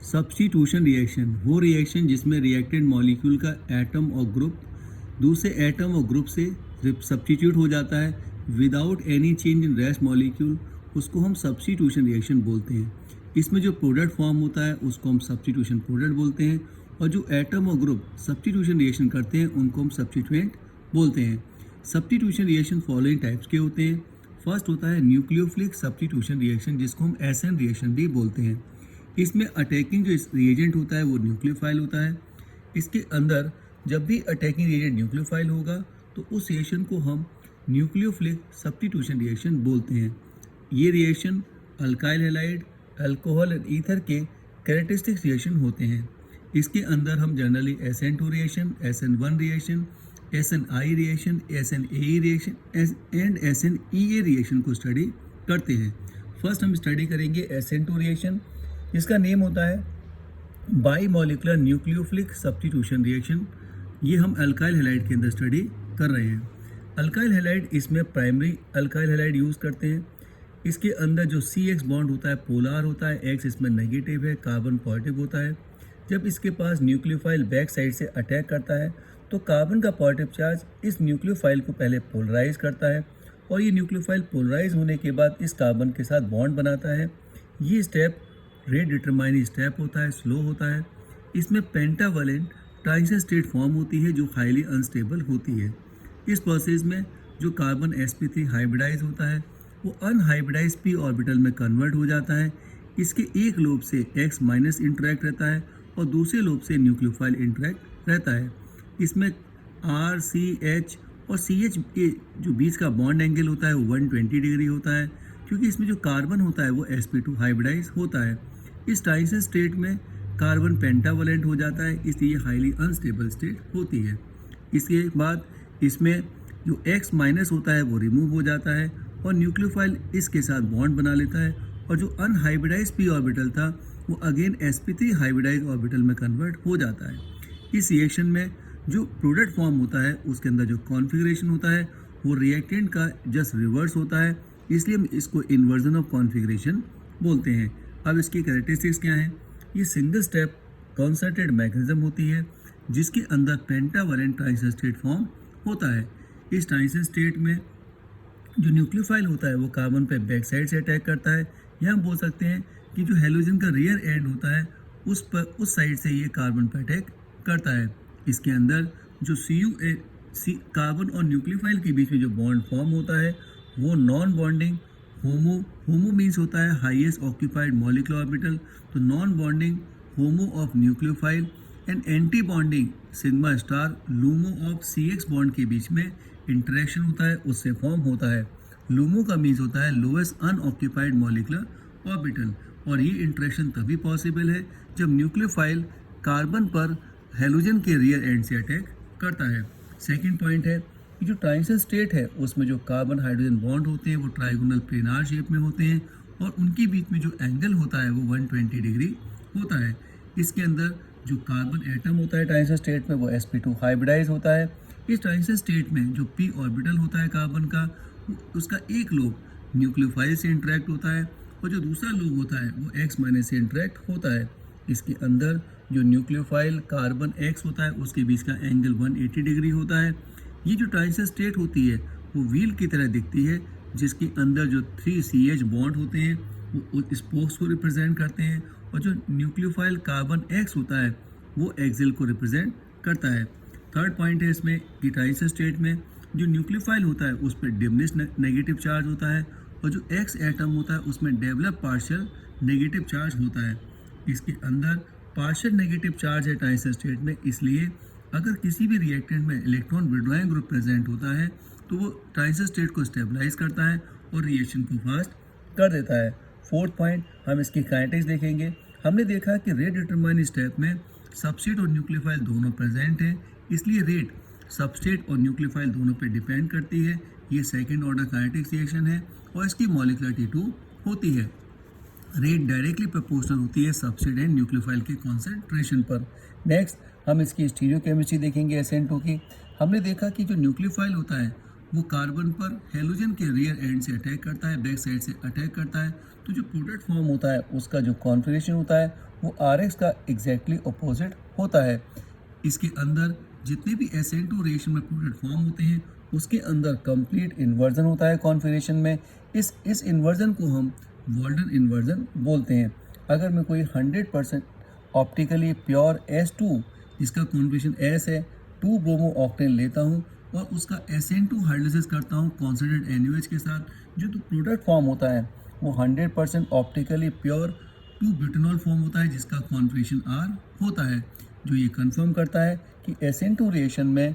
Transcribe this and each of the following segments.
Substitution reaction वो reaction जिसमें reactant molecule का एटम और ग्रुप दूसरे एटम और ग्रुप से सब्स्टिट्यूट हो जाता है without any change in rest molecule, उसको हम सब्स्टिट्यूशन रिएक्शन बोलते हैं। इसमें जो प्रोडक्ट फॉर्म होता है उसको हम सब्स्टिट्यूशन प्रोडक्ट बोलते हैं, और जो एटम और ग्रुप सब्स्टिट्यूशन रिएक्शन करते हैं उनको हम सब्स्टिट्यूएंट बोलते हैं। सब्स्टिट्यूशन रिएक्शन फॉलोइंग टाइप्स के होते हैं। फर्स्ट होता है न्यूक्लियोफिलिक सब्स्टिट्यूशन रिएक्शन, जिसको हम एसएन रिएक्शन भी बोलते हैं। इसमें अटैकिंग जो रिएजेंट होता है वो न्यूक्लियोफाइल होता है। इसके अंदर जब भी अटैकिंग रिएजेंट न्यूक्लियोफाइल होगा तो उस रिएक्शन को हम न्यूक्लियोफिलिक सब्स्टिट्यूशन रिएक्शन बोलते हैं। ये रिएक्शन अल्काइल हैलाइड, अल्कोहल और ईथर के कैरेक्टरिस्टिक रिएक्शन होते हैं। इसके अंदर हम generally SN2 reaction, SN1 reaction, SNI reaction, SNAE reaction and SNEA reaction को स्टडी करते हैं। फर्स्ट हम स्टडी करेंगे SN2 रिएक्शन, जिसका नेम होता है बाईमॉलिकुलर न्यूक्लियोफिलिक सब्स्टिट्यूशन रिएक्शन। ये हम अल्काइल हैलाइड के अंदर स्टडी कर रहे हैं। अल्काइल हैलाइड, इसमें प्राइमरी अल्काइल हैलाइड यूज़ करते हैं। इसके अंदर जो CX बॉन्ड होता है पोलर होता है, X इसमें नेगेटिव है, कार्बन पॉजिटिव होता है। जब इसके पास न्यूक्लियोफाइल बैक साइड से अटैक करता है तो कार्बन का पॉजिटिव चार्ज इस न्यूक्लियोफाइल को पहले पोलराइज करता है, और ये न्यूक्लियोफाइल पोलराइज होने के बाद इस कार्बन के साथ बॉन्ड बनाता है। ये स्टेप रेट डिटरमाइनिंग स्टेप होता है, स्लो होता है। इसमें पेंटावलेंट ट्रांजिशन स्टेट फॉर्म होती है जो हाईली अनस्टेबल होती है। इस प्रोसेस में जो कार्बन sp3 हाइब्रिडाइज होता है वो अनहाइब्रिडाइज p ऑर्बिटल में कन्वर्ट हो जाता है। इसके एक लोब से X माइनस इंटरेक्ट रहता है और दूसरे लोब से न्यूक्लियोफाइल इंटरेक्ट रहता है। इसमें R, C, H और CH के जो बीच का बॉन्ड एंगल होता है वो 120 डिग्री होता है, क्योंकि इसमें जो कार्बन होता है वो sp2 हाइब्रिडाइज होता है। इस ट्रांजिशन स्टेट में कार्बन पेंटावलेंट हो जाता है, इसलिए हाईली अनस्टेबल स्टेट होती है। इसके बाद इसमें जो X माइनस होता है वो रिमूव हो जाता है और न्यूक्लियोफाइल इसके साथ बॉन्ड बना लेता है, और जो अनहाइब्रिडाइज p ऑर्बिटल था वो अगेन sp3 हाइब्रिडाइज ऑर्बिटल में कन्वर्ट हो जाता है। इस रिएक्शन में जो प्रोडक्ट फॉर्म होता है उसके अंदर जो कॉन्फ़िगरेशन होता है वो रिएक्टेंट का जस्ट रिवर्स होता है, इसलिए हम इसको इन्वर्जन ऑफ कॉन्फ़िगरेशन बोलते हैं। अब इसकी कैरेक्टरिस्टिक्स क्या हैं? ये सिंगल स्टेप कॉन्सर्टेड मैकेनिज्म होती है जिसके अंदर पेंटावलेंट ट्रांजिशन स्टेट फॉर्म होता है। इस ट्रांजिशन स्टेट में जो न्यूक्लियोफाइल होता है वो कार्बन पे बैक साइड से अटैक करता है, या हम बोल सकते हैं कि जो हैलोजन का रियर एंड होता है उस साइड से ये कार्बन पे अटैक करता है। इसके अंदर जो कार्बन और न्यूक्लियोफाइल के बीच में जो बॉन्ड फॉर्म होता है वो नॉन बॉन्डिंग होमो मीन्स होता है हाईएस्ट ऑक्यूपाइड मॉलिक्यूलर ऑर्बिटल, तो non bonding homo of nucleophile and anti bonding sigma star LUMO of CX bond के बीच में इंटरेक्शन होता है, उससे फॉर्म होता है। लूमो का मीन्स होता है लोएस्ट अनऑक्यूपाइड मॉलिक्यूलर ऑर्बिटल, और ये इंटरेक्शन तभी पॉसिबल है जब न्यूक्लियोफाइल कार्बन पर हैलोजन के रियर एंड से अटैक करता है। सेकंड पॉइंट है कि जो ट्रांजिशन स्टेट है उसमें जो कार्बन हाइड्रोजन बॉन्ड होते हैं वो ट्राइगोनल प्लेनार शेप में होते हैं, और उनके बीच में जो एंगल होता है वो 120 डिग्री होता है। इसके अंदर जो कार्बन एटम होता है ट्रांजिशन स्टेट में वो sp2 हाइब्रिडाइज होता है। इस ट्रांजिशन स्टेट में जो p ऑर्बिटल होता है कार्बन का उसका एक लोब न्यूक्लियोफाइल से इंटरेक्ट होता है, और जो दूसरा लोब होता है वो X माइनस से इंटरेक्ट होता है। इसके अंदर जो न्यूक्लियोफाइल कार्बन X होता है उसके बीच का एंगल 180 डिग्री होता है। ये जो ट्रांजिशन स्टेट होती है वो व्हील की तरह दिखती है, जिसके अंदर जो 3 CH बॉन्ड होते हैं वो स्पोक्स को रिप्रेजेंट करते हैं, और जो न्यूक्लियोफाइल कार्बन X होता है वो एक्सिल को रिप्रेजेंट करता है। थर्ड पॉइंट है इसमें कि ट्रांजिशन स्टेट में जो न्यूक्लियोफाइल होता है उस पर डिमिनिश नेगेटिव चार्ज होता है, और जो X एटम होता है उसमें डेवलप पार्शियल नेगेटिव चार्ज होता है। इसके अंदर पार्शियल नेगेटिव चार्ज है ट्रांजिशन स्टेट में, इसलिए अगर किसी भी रिएक्टेंट में इलेक्ट्रॉन विड्रॉइंग ग्रुप प्रेजेंट होता है तो वो ट्रांजिशन स्टेट को स्टेबलाइज करता है और रिएक्शन को फास्ट कर देता है। फोर्थ पॉइंट, हम इसकी काइनेटिक्स देखेंगे। हमने देखा कि रेट डिटरमाइन स्टेप में सबस्ट्रेट और न्यूक्लियोफाइल दोनों प्रेजेंट हैं, इसलिए रेट सबस्ट्रेट और न्यूक्लियोफाइल दोनों पे डिपेंड करती है। ये सेकेंड ऑर्डर काइनेटिक्स रिएक्शन है और इसकी मॉलिक्यूलरिटी 2 होती है। रेट डायरेक्टली प्रोपोर्शनल होती है सबस्ट्रेट एंड न्यूक्लियोफाइल के कॉन्सेंट्रेशन पर। नेक्स्ट हम इसकी स्टीरियोकेमिस्ट्री देखेंगे SN2 की। हमने देखा कि जो न्यूक्लियोफाइल होता है वो कार्बन पर हेलोजन के रियर एंड से अटैक करता है, बैक साइड से अटैक करता है, तो जो प्रोडक्ट फॉर्म होता है उसका जो कॉन्फिगरेशन होता है वो RX का एग्जैक्टली अपोजिट होता है। इसके अंदर जितने भी SN2 रिएक्शन में प्रोडक्ट फॉर्म होते हैं उसके अंदर कंप्लीट इन्वर्जन होता है कॉन्फिगरेशन में। इस इन्वर्जन को हम वॉल्डन इन्वर्जन बोलते हैं। अगर मैं कोई 100% ऑप्टिकली प्योर S2 जिसका कॉन्फिगरेशन S है 2 ब्रोमो ऑक्टेन लेता हूँ और उसका SN2 हाइड्रोलाइसिस करता हूँ कॉन्सेंट्रेटेड NaOH के साथ, जो तो प्रोडक्ट फॉर्म होता है वो 100% ऑप्टिकली प्योर 2 ब्यूटेनॉल फॉर्म होता है जिसका कॉन्फिगरेशन R होता है, जो ये कंफर्म करता है कि SN2 रिएक्शन में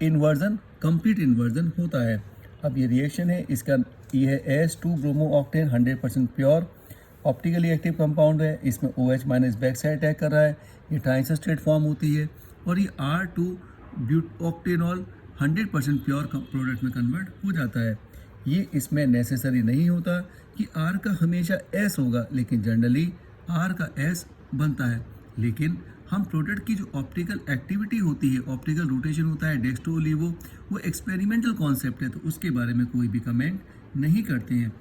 इन्वर्जन कंप्लीट इन्वर्जन होता है। अब ये रिएक्शन है, इसका ये है S2 bromo octane 100% pure optically active compound है। इसमें OH minus back side attack कर रहा है, ये ट्रांजिस्टर फॉर्म होती है और ये R2 ब्यूट ऑक्टेनॉल 100% प्योर प्रोडक्ट में कन्वर्ट हो जाता है। ये इसमें नेसेसरी नहीं होता कि R का हमेशा S होगा, लेकिन जनरली R का S बनता है। लेकिन हम प्रोडक्ट की जो ऑप्टिकल एक्टिविटी होती है, ऑप्टिकल रोटेशन होता है डेक्स्ट्रो ओलिवो, वो एक्सपेरिमेंटल कॉन्सेप्ट है, तो उसके बारे में कोई भी कमेंट नहीं करते हैं।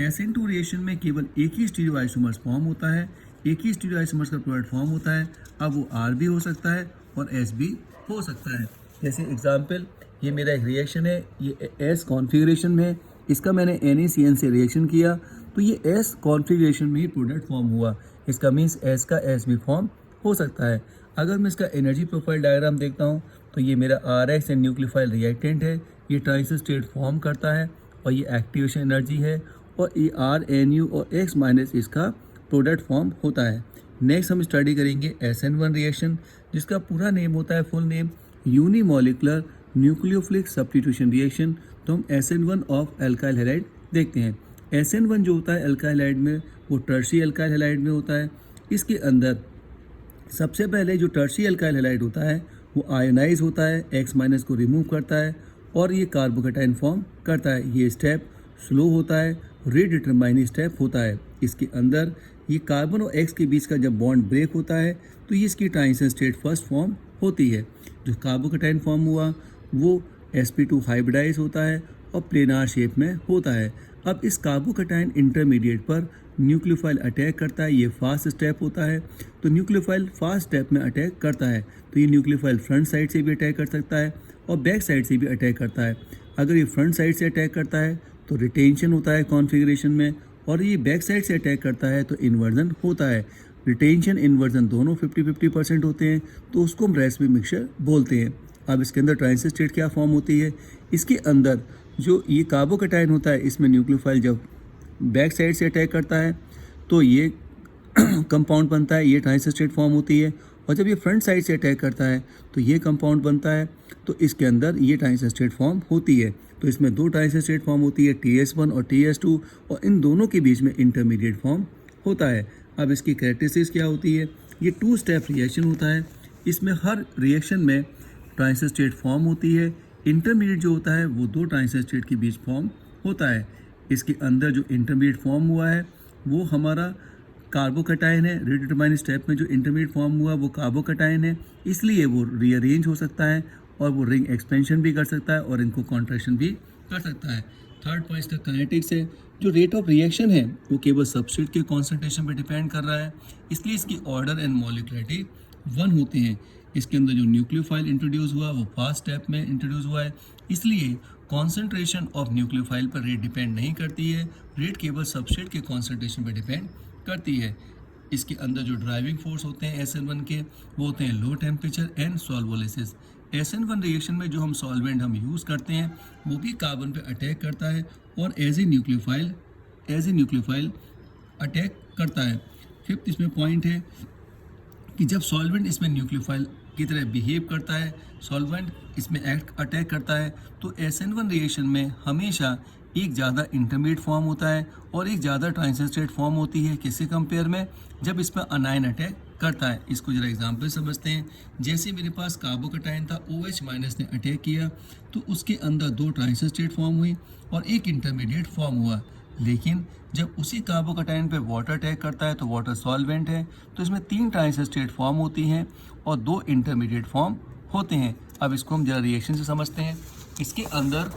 SN2 रिएक्शन में केवल एक ही स्टीरियो आइसोमर्स फॉर्म होता है, एक ही स्टीरियो आइसोमर्स का प्रोडक्ट फॉर्म होता है। अब वो R भी हो सकता है और S भी हो सकता है। जैसे एग्जांपल, ये मेरा एक रिएक्शन है, ये S कॉन्फ़िगरेशन में, इसका मैंने NaCN से रिएक्शन किया तो ये S कॉन्फ़िगरेशन में ही प्रोडक्ट फॉर्म हुआ। इसका मीन्स S का S भी फॉर्म हो सकता है। अगर मैं इसका एनर्जी प्रोफाइल डायग्राम देखता हूँ तो ये मेरा RX एंड न्यूक्लियोफाइल रिएक्टेंट है, ये ट्रांजिस्टर स्टेट फॉर्म करता है और ये एक्टिवेशन एनर्जी है और ये RNU और X माइनस इसका प्रोडक्ट फॉर्म होता है। नेक्स्ट हम स्टडी करेंगे SN1 रिएक्शन, जिसका पूरा नेम होता है full name unimolecular nucleophilic substitution reaction. तो हम SN1 ऑफ एल्काइल हैलाइड देखते हैं। SN1 जो होता है एल्काइल हैलाइड में, वो टर्शियरी एल्काइल हैलाइड में होता है। इसके अंदर सबसे पहले जो टर्शियरी एल्काइल हैलाइड होता है वो आयोनाइज होता है, X माइनस को रिमूव करता है और ये कार्बोकेटाइन फॉर्म करता है। ये स्टेप स्लो होता है, रीडिटरमाइनिंग स्टेप होता है। इसके अंदर ये कार्बन और X के बीच का जब बॉन्ड ब्रेक होता है तो ये इसकी ट्रांजिशन स्टेट फर्स्ट फॉर्म होती है। जो कार्बोकेटाइन फॉर्म हुआ वो sp2 हाइब्रिडाइज होता है और प्लेनार शेप में होता है। अब इस कार्बोकेटाइन इंटरमीडिएट पर न्यूक्लियोफाइल अटैक करता है, ये फास्ट स्टेप होता है। तो न्यूक्लियोफाइल फास्ट स्टेप में अटैक करता है तो ये न्यूक्लियोफाइल फ्रंट साइड से भी अटैक कर सकता है और बैक साइड से भी अटैक करता है। अगर ये फ्रंट साइड से अटैक करता है तो रिटेंशन होता है कॉन्फ़िगरेशन में, और ये बैक साइड से अटैक करता है तो इन्वर्जन होता है। रिटेंशन इन्वर्जन दोनों 50-50% होते हैं, तो उसको हम रेसिपी मिक्सचर बोलते हैं। अब इसके अंदर ट्रांजिशन स्टेट क्या फॉर्म होती है, इसके अंदर जो ये कार्बोकेटाइन होता है इसमें न्यूक्लियोफाइल जब बैक साइड से अटैक करता है तो ये कंपाउंड बनता है, ये ट्रांजिशन स्टेट फॉर्म होती है, और जब ये फ्रंट साइड से अटैक करता है तो ये कंपाउंड बनता है, तो इसके अंदर ये ट्रांजिशन स्टेट फॉर्म होती है। तो इसमें दो ट्रांजिशन स्टेट फॉर्म होती है, TS1 और TS2, और इन दोनों के बीच में इंटरमीडिएट फॉर्म होता है। अब इसकी कैरेक्टरिस्टिक्स क्या होती है, ये 2 स्टेप रिएक्शन होता है, इसमें हर रिएक्शन में ट्रांजिशन स्टेट फॉर्म होती है। इंटरमीडिएट जो होता है वो 2 ट्रांजिशन स्टेट के बीच फॉर्म होता है। इसके अंदर जो इंटरमीडिएट फॉर्म हुआ है वो हमारा कार्बोकेटाइन है। रिडिटरमाइन स्टेप में जो इंटरमीडिएट फॉर्म हुआ वो कार्बोकेटाइन है, इसलिए वो रीअरेंज हो सकता है और वो रिंग एक्सपेंशन भी कर सकता है और इनको कॉन्ट्रैक्शन भी कर सकता है। थर्ड पॉइंट का काइनेटिक्स है। जो रेट ऑफ रिएक्शन है वो केवल सबस्ट्रेट के कॉन्सेंट्रेशन पर डिपेंड कर रहा है, इसलिए इसकी ऑर्डर एंड मॉलिक्युलरिटी 1 होते हैं। इसके अंदर जो न्यूक्लियोफाइल इंट्रोड्यूस हुआ वो फर्स्ट स्टेप में इंट्रोड्यूस हुआ है, इसलिए कॉन्सेंट्रेशन ऑफ न्यूक्लियोफाइल पर रेट डिपेंड नहीं करती है, रेट केवल सबस्ट्रेट के कॉन्सेंट्रेशन पर डिपेंड करती है। इसके अंदर जो ड्राइविंग फोर्स होते हैं SN1 के वो होते हैं low temperature and solvolysis. SN1 reaction में जो हम सॉल्वेंट हम यूज़ करते हैं वो भी कार्बन पे अटैक करता है और एज ए न्यूक्लियोफाइल अटैक करता है। फिफ्थ इसमें पॉइंट है कि जब सॉल्वेंट इसमें न्यूक्लियोफाइल की तरह बिहेव करता है, सॉल्वेंट इसमें अटैक करता है, तो SN1 रिएक्शन में हमेशा एक ज़्यादा इंटरमीडिएट फॉर्म होता है और एक ज़्यादा ट्रांजिशन स्टेट फॉर्म होती है। किससे कंपेयर में, जब इस पर अनायन अटैक करता है। इसको जरा एग्जांपल समझते हैं। जैसे मेरे पास कार्बोकेटाइन था, OH माइनस ने अटैक किया तो उसके अंदर 2 ट्रांजिशन स्टेट फॉर्म हुई और एक इंटरमीडिएट फॉर्म हुआ। लेकिन जब उसी कार्बोकेटाइन पे वाटर अटैक करता है तो वाटर सॉल्वेंट है, तो इसमें 3 ट्रांजिशन स्टेट फॉर्म होती हैं और 2 इंटरमीडिएट फॉर्म होते हैं। अब इसको हम जरा रिएक्शन से समझते हैं। इसके अंदर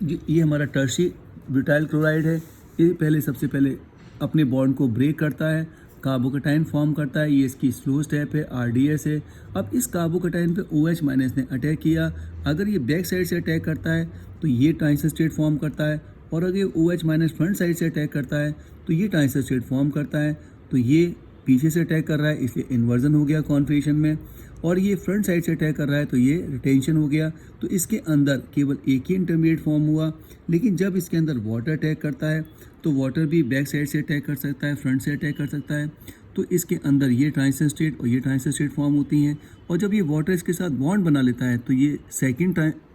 ये हमारा टर्शी ब्यूटाइल क्लोराइड है, ये सबसे पहले अपने बॉन्ड को ब्रेक करता है कार्बोकटाइन फॉर्म करता है। ये इसकी स्लो स्टेप है, आरडीएस है। अब इस कार्बोकटाइन पे OH माइनस ने अटैक किया। अगर ये बैक साइड से अटैक करता है तो ये ट्रांजिशन स्टेट फॉर्म करता है, और अगर ये OH माइनस फ्रंट साइड से अटैक करता है तो ये ट्रांजिशन स्टेट फॉर्म करता है। तो ये पीछे से अटैक कर रहा है इसलिए इन्वर्जन हो गया कॉन्फिगरेशन में, और ये फ्रंट साइड से अटैक कर रहा है तो ये रिटेंशन हो गया। तो इसके अंदर केवल एक ही इंटरमीडिएट फॉर्म हुआ। लेकिन जब इसके अंदर वाटर अटैक करता है तो वाटर भी बैक साइड से अटैक कर सकता है, फ्रंट से अटैक कर सकता है। तो इसके अंदर ये ट्रांजिशन स्टेट और ये ट्रांजिशन स्टेट फॉर्म होती हैं, और जब ये वाटर इसके साथ बॉन्ड बना लेता है तो ये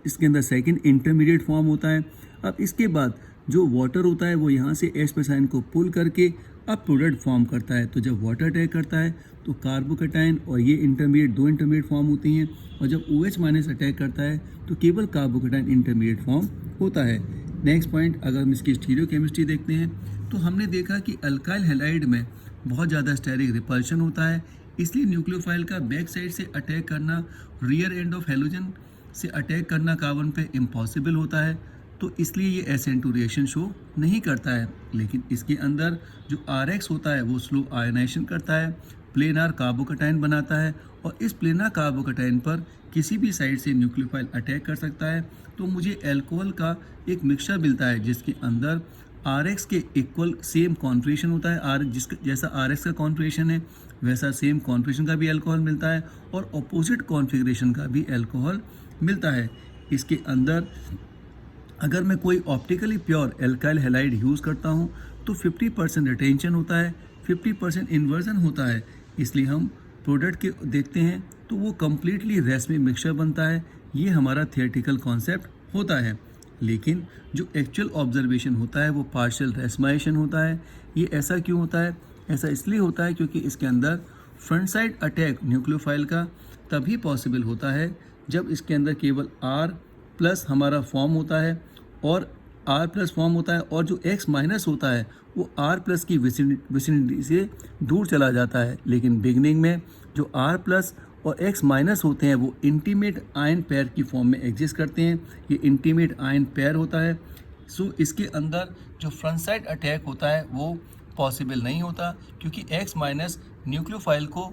इसके अंदर सेकंड इंटरमीडिएट फॉर्म होता है। अब इसके बाद जो वाटर होता है वो यहाँ से H प्लस आयन को पुल करके अब प्रोडक्ट फॉर्म करता है। तो जब वाटर अटैक करता है तो कार्बोकटाइन और ये इंटरमीडिएट, दो इंटरमीडिएट फॉर्म होती हैं, और जब OH माइनस अटैक करता है तो केवल कार्बोकटाइन इंटरमीडिएट फॉर्म होता है। नेक्स्ट पॉइंट, अगर हम इसकी स्टीरियोकेमिस्ट्री देखते हैं तो हमने देखा कि अल्काइल हैलाइड में बहुत ज़्यादा स्टेरिक रिपल्शन होता है, इसलिए न्यूक्लियोफाइल का बैक साइड से अटैक करना, रियर एंड ऑफ हैलोजन से अटैक करना कार्बन पे इम्पॉसिबल होता है। तो इसलिए ये SN2 रिएक्शन शो नहीं करता है। लेकिन इसके अंदर जो RX होता है वो स्लो आयनाइजेशन करता है, प्लेनार कार्बोकटाइन बनाता है, और इस प्लेनार कार्बोकटाइन पर किसी भी साइड से न्यूक्लियोफाइल अटैक कर सकता है। तो मुझे अल्कोहल का एक मिक्सचर मिलता है जिसके अंदर RX के इक्वल सेम कॉन्फिगरेशन होता है। जैसा RX का कॉन्फिगरेशन है वैसा सेम कॉन्फिगरेशन का भी अल्कोहल मिलता है, और अपोजिट कॉन्फिगरेशन का भी अल्कोहल मिलता है। इसके अंदर अगर मैं कोई optically pure alkyl halide use करता हूँ तो 50% रिटेंशन होता है, 50% इन्वर्जन होता है। इसलिए हम प्रोडक्ट के देखते हैं तो वो कम्प्लीटली रेसमी मिक्सचर बनता है। ये हमारा थियोरेटिकल कॉन्सेप्ट होता है। लेकिन जो एक्चुअल ऑब्जर्वेशन होता है वो पार्शियल रेसमाइजेशन होता है। ये ऐसा क्यों होता है? ऐसा इसलिए होता है क्योंकि इसके अंदर फ्रंट साइड अटैक न्यूक्लियोफाइल का तभी पॉसिबल होता है जब इसके अंदर केवल R प्लस हमारा फॉर्म होता है, और R प्लस फॉर्म होता है, और जो X माइनस होता है वो R प्लस की विसिनिटी से दूर चला जाता है। लेकिन बिगनिंग में जो R प्लस और X माइनस होते हैं वो इंटीमेट आयन पेयर की फॉर्म में एग्जिस्ट करते हैं। ये इंटीमेट आयन पेयर होता है। सो इसके अंदर जो फ्रंट साइड अटैक होता है वो पॉसिबल नहीं होता, क्योंकि X माइनस न्यूक्लियोफाइल को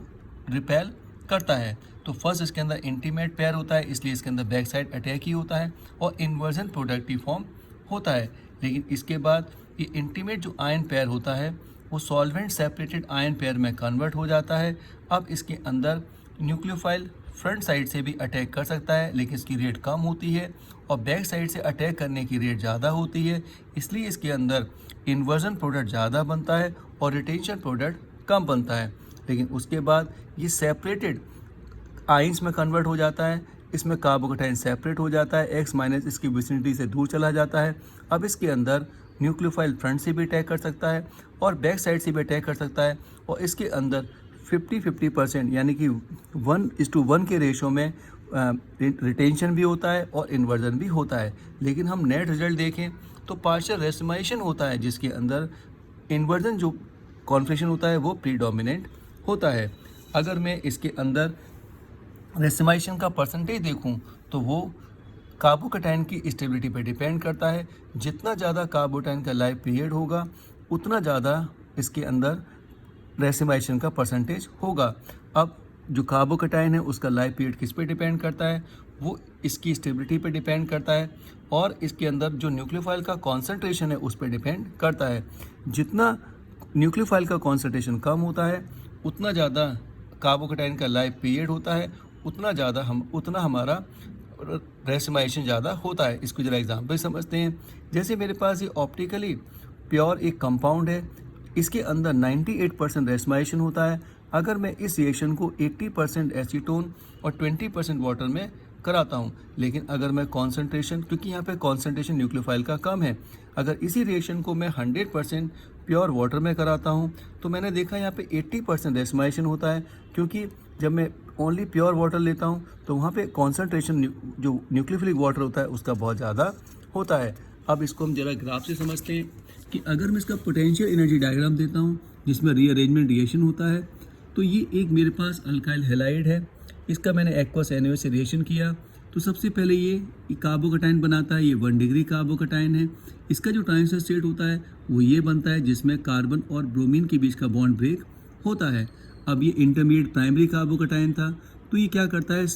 रिपेल करता है। तो फर्स्ट इसके अंदर इंटीमेट पेयर होता है, इसलिए इसके अंदर बैक साइड अटैक ही होता है और इन्वर्जन प्रोडक्टिव फॉर्म होता है। लेकिन इसके बाद ये इंटीमेट जो आयन पेयर होता है वो सॉल्वेंट सेपरेटेड आयन पेयर में कन्वर्ट हो जाता है। अब इसके अंदर न्यूक्लियोफाइल फ्रंट साइड से भी अटैक कर सकता है, लेकिन इसकी रेट कम होती है, और बैक साइड से अटैक करने की रेट ज़्यादा होती है। इसलिए इसके अंदर इन्वर्जन प्रोडक्ट ज़्यादा बनता है और रिटेंशन प्रोडक्ट कम बनता है। लेकिन उसके बाद ये सेपरेटेड आइंस में कन्वर्ट हो जाता है। इसमें कार्बोकटाइन सेपरेट हो जाता है, X माइनस इसकी विसिनिटी से दूर चला जाता है। अब इसके अंदर न्यूक्लियोफाइल फ्रंट से भी अटैक कर सकता है और बैक साइड से भी अटैक कर सकता है, और इसके अंदर 50-50% यानी कि 1:1 के रेशो में रिटेंशन भी होता है और इन्वर्जन भी होता है। लेकिन हम नेट रिजल्ट देखें तो पार्शियल रेसिमाइजेशन होता है, जिसके अंदर इन्वर्जन जो कॉन्फिगरेशन होता है वो प्रीडोमिनेंट होता है। अगर मैं इसके अंदर रेसिमाइजेशन का परसेंटेज देखूं तो वो कार्बोकटाइन की स्टेबिलिटी पर डिपेंड करता है। जितना ज़्यादा कार्बोकटाइन का लाइफ पीरियड होगा उतना ज़्यादा इसके अंदर रेसिमाइजेशन का परसेंटेज होगा। अब जो कार्बोकटाइन है उसका लाइफ पीरियड किस पे डिपेंड करता है? वो इसकी स्टेबिलिटी पे डिपेंड करता है, और इसके अंदर जो न्यूक्लियोफाइल का कॉन्सेंट्रेशन है उस पर डिपेंड करता है। जितना न्यूक्लियोफाइल का कॉन्सेंट्रेशन कम होता है उतना ज़्यादा कार्बोकटाइन का लाइफ पीरियड होता है, उतना हमारा रेसिमाइजेशन ज़्यादा होता है। इसको जरा एग्जाम्पल समझते हैं। जैसे मेरे पास ये ऑप्टिकली प्योर एक कंपाउंड है, इसके अंदर 98% रेसिमाइजेशन होता है। अगर मैं इस रिएक्शन को 80% एसीटोन और 20% वाटर में कराता हूँ, लेकिन अगर मैं कॉन्सेंट्रेशन, क्योंकि यहाँ पे कॉन्सेंट्रेशन न्यूक्लियोफाइल का कम है, अगर इसी रिएक्शन को मैं 100% प्योर वाटर में कराता हूँ तो मैंने देखा यहाँ पे 80% रेसिमाइजेशन होता है, क्योंकि जब मैं ओनली प्योर वाटर लेता हूँ तो वहाँ पे कॉन्सेंट्रेशन जो न्यूक्लियोफिलिक वाटर होता है उसका बहुत ज़्यादा होता है। अब इसको हम जरा ग्राफ से समझते हैं कि अगर मैं इसका पोटेंशियल एनर्जी डायग्राम देता हूँ जिसमें रीअरेंजमेंट रिएक्शन होता है, तो ये एक मेरे पास अल्काइल हैलाइड है, इसका मैंने एक्वस NaOH से रिएक्शन किया तो सबसे पहले ये कार्बोकटाइन बनाता है। ये 1 डिग्री कार्बोकटाइन है। इसका जो ट्रांजिशन स्टेट होता है वो ये बनता है जिसमें कार्बन और ब्रोमीन के बीच का बॉन्ड ब्रेक होता है। अब ये इंटरमीडिएट प्राइमरी कार्बोकैटायन था, तो ये क्या करता है,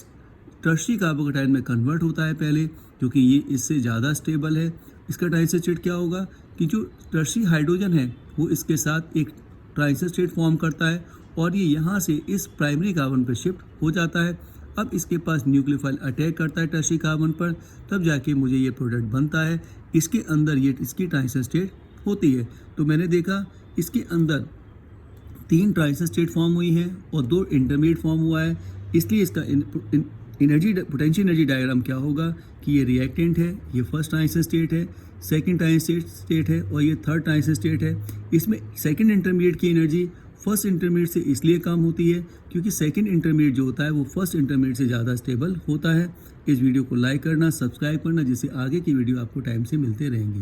टर्शरी कार्बोकैटायन में कन्वर्ट होता है पहले, क्योंकि ये इससे ज़्यादा स्टेबल है। इसका ट्रांजिस्टेट क्या होगा कि जो टर्शरी हाइड्रोजन है वो इसके साथ एक ट्रांजिस्टेट फॉर्म करता है और ये यहाँ से इस प्राइमरी कार्बन पर शिफ्ट हो जाता है। अब इसके पास न्यूक्लियोफाइल अटैक करता है टर्शरी कार्बन पर, तब जाके मुझे ये प्रोडक्ट बनता है। इसके अंदर ये इसकी ट्रांजिस्टेट होती है। तो मैंने देखा इसके अंदर 3 ट्रांजिस्टेट फॉर्म हुई हैं और 2 इंटरमीडिएट फॉर्म हुआ है, इसलिए इसका एनर्जी पोटेंशियल एनर्जी डायग्राम क्या होगा कि ये रिएक्टेंट है, ये फर्स्ट ट्रांजिस्टेट है, सेकंड ट्रांजिस्टेट है और ये थर्ड ट्रांजिस्टेट है। इसमें सेकंड इंटरमीडिएट की एनर्जी फर्स्ट इंटरमीडिएट से इसलिए कम होती है क्योंकि सेकंड इंटरमीडिएट जो होता है वो फर्स्ट इंटरमीडिएट से ज़्यादा स्टेबल होता है। इस वीडियो को लाइक करना, सब्सक्राइब करना, जिससे आगे की वीडियो आपको टाइम से मिलते रहेंगे।